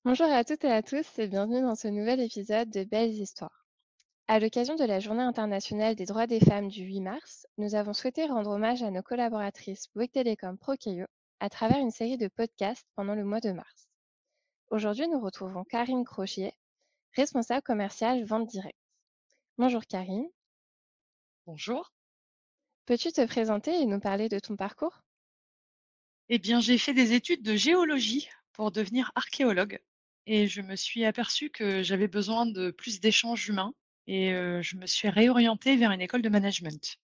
Bonjour à toutes et à tous et bienvenue dans ce nouvel épisode de Belles Histoires. À l'occasion de la Journée internationale des droits des femmes du 8 mars, nous avons souhaité rendre hommage à nos collaboratrices Bouygues Telecom Prokeo à travers une série de podcasts pendant le mois de mars. Aujourd'hui, nous retrouvons Karine Crochier, responsable commerciale vente directe. Bonjour Karine, Bonjour. peux-tu te présenter et nous parler de ton parcours? Eh bien, j'ai fait des études de géologie pour devenir archéologue et je me suis aperçue que j'avais besoin de plus d'échanges humains et je me suis réorientée vers une école de management.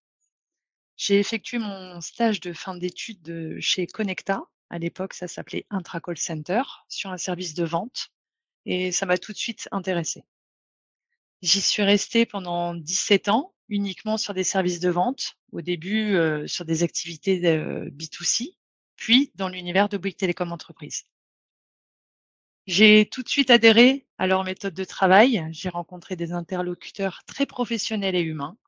J'ai effectué mon stage de fin d'études chez Connecta. À l'époque, ça s'appelait Intracall Center, sur un service de vente et ça m'a tout de suite intéressée. J'y suis restée pendant 17 ans, uniquement sur des services de vente. Au début, sur des activités de B2C, puis dans l'univers de Bouygues Télécom Entreprises. J'ai tout de suite adhéré à leur méthode de travail. J'ai rencontré des interlocuteurs très professionnels et humains.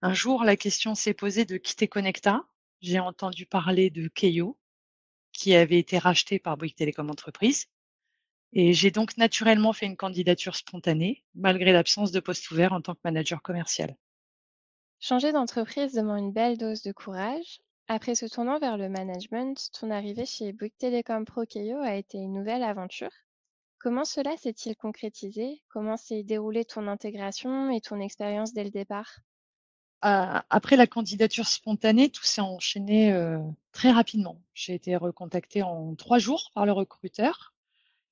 Un jour, la question s'est posée de quitter Connecta. J'ai entendu parler de Keio, qui avait été racheté par Bouygues Télécom Entreprises. Et j'ai donc naturellement fait une candidature spontanée, malgré l'absence de poste ouvert en tant que manager commercial. Changer d'entreprise demande une belle dose de courage. Après ce tournant vers le management, ton arrivée chez Bouygues Telecom Prokeo a été une nouvelle aventure. Comment cela s'est-il concrétisé? Comment s'est déroulée ton intégration et ton expérience dès le départ? Après la candidature spontanée, tout s'est enchaîné, très rapidement. J'ai été recontactée en 3 jours par le recruteur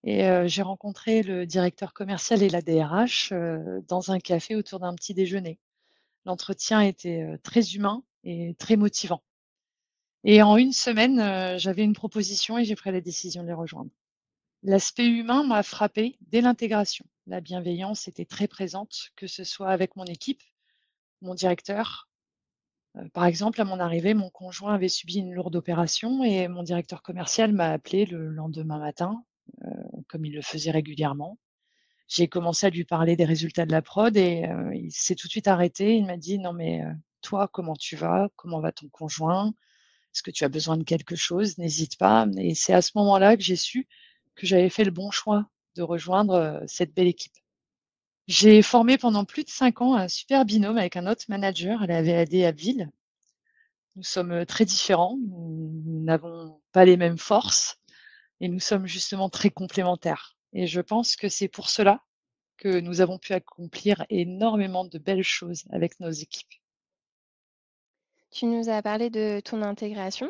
et j'ai rencontré le directeur commercial et la DRH, dans un café autour d'un petit déjeuner. L'entretien était, très humain et très motivant et en une semaine, j'avais une proposition et j'ai pris la décision de les rejoindre. L'aspect humain m'a frappée dès l'intégration. La bienveillance était très présente, que ce soit avec mon équipe, mon directeur. Par exemple, à mon arrivée, mon conjoint avait subi une lourde opération et mon directeur commercial m'a appelé le lendemain matin, comme il le faisait régulièrement. J'ai commencé à lui parler des résultats de la prod et il s'est tout de suite arrêté. Il m'a dit: «Non mais, toi, comment tu vas? Comment va ton conjoint? Est-ce que tu as besoin de quelque chose? N'hésite pas». Et c'est à ce moment-là que j'ai su que j'avais fait le bon choix de rejoindre, cette belle équipe. J'ai formé pendant plus de 5 ans un super binôme avec un autre manager à la VAD Abbeville. Nous sommes, très différents, nous n'avons pas les mêmes forces et nous sommes justement très complémentaires et je pense que c'est pour cela que nous avons pu accomplir énormément de belles choses avec nos équipes. Tu nous as parlé de ton intégration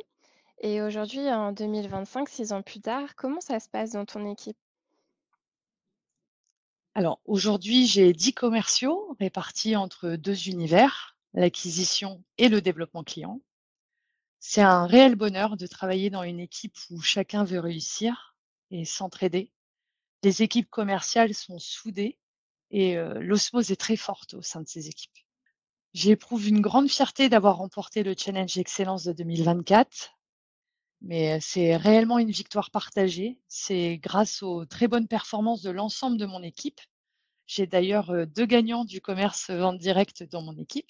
et aujourd'hui, en 2025, 6 ans plus tard, comment ça se passe dans ton équipe? Alors aujourd'hui, j'ai 10 commerciaux répartis entre 2 univers, l'acquisition et le développement client. C'est un réel bonheur de travailler dans une équipe où chacun veut réussir et s'entraider. Les équipes commerciales sont soudées et l'osmose est très forte au sein de ces équipes. J'éprouve une grande fierté d'avoir remporté le Challenge Excellence de 2024, mais c'est réellement une victoire partagée. C'est grâce aux très bonnes performances de l'ensemble de mon équipe. J'ai d'ailleurs, 2 gagnants du commerce vente directe dans mon équipe.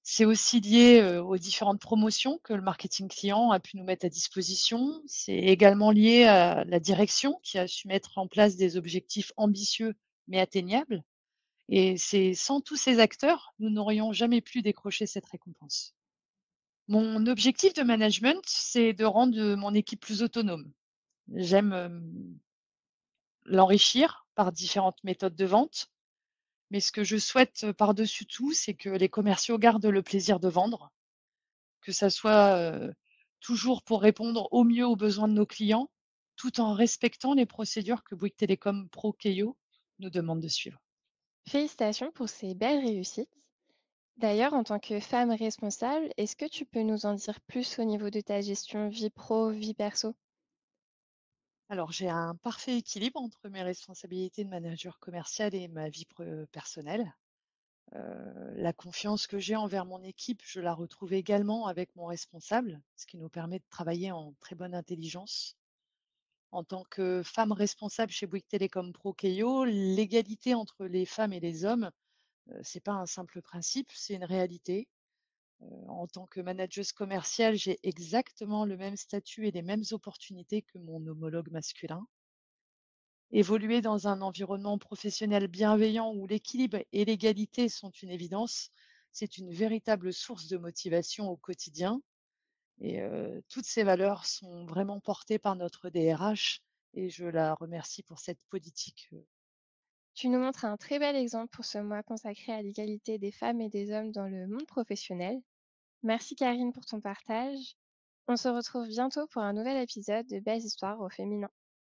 C'est aussi lié, aux différentes promotions que le marketing client a pu nous mettre à disposition. C'est également lié à la direction qui a su mettre en place des objectifs ambitieux mais atteignables et c'est sans tous ces acteurs, nous n'aurions jamais pu décrocher cette récompense. Mon objectif de management, c'est de rendre, mon équipe plus autonome. J'aime, l'enrichir par différentes méthodes de vente, mais ce que je souhaite, par-dessus tout, c'est que les commerciaux gardent le plaisir de vendre, que ça soit, toujours pour répondre au mieux aux besoins de nos clients, tout en respectant les procédures que Bouygues Telecom Pro Keio nous demande de suivre. Félicitations pour ces belles réussites. D'ailleurs, en tant que femme responsable, est-ce que tu peux nous en dire plus au niveau de ta gestion vie pro, vie perso? Alors, j'ai un parfait équilibre entre mes responsabilités de manager commercial et ma vie personnelle. La confiance que j'ai envers mon équipe, je la retrouve également avec mon responsable, ce qui nous permet de travailler en très bonne intelligence. En tant que femme responsable chez Bouygues Telecom Pro Keio, l'égalité entre les femmes et les hommes, c'est pas un simple principe, c'est une réalité. En tant que manageuse commerciale, j'ai exactement le même statut et les mêmes opportunités que mon homologue masculin. Évoluer dans un environnement professionnel bienveillant où l'équilibre et l'égalité sont une évidence, c'est une véritable source de motivation au quotidien. Et toutes ces valeurs sont vraiment portées par notre DRH et je la remercie pour cette politique. Tu nous montres un très bel exemple pour ce mois consacré à l'égalité des femmes et des hommes dans le monde professionnel. Merci Karine pour ton partage. On se retrouve bientôt pour un nouvel épisode de Belles histoires au féminin.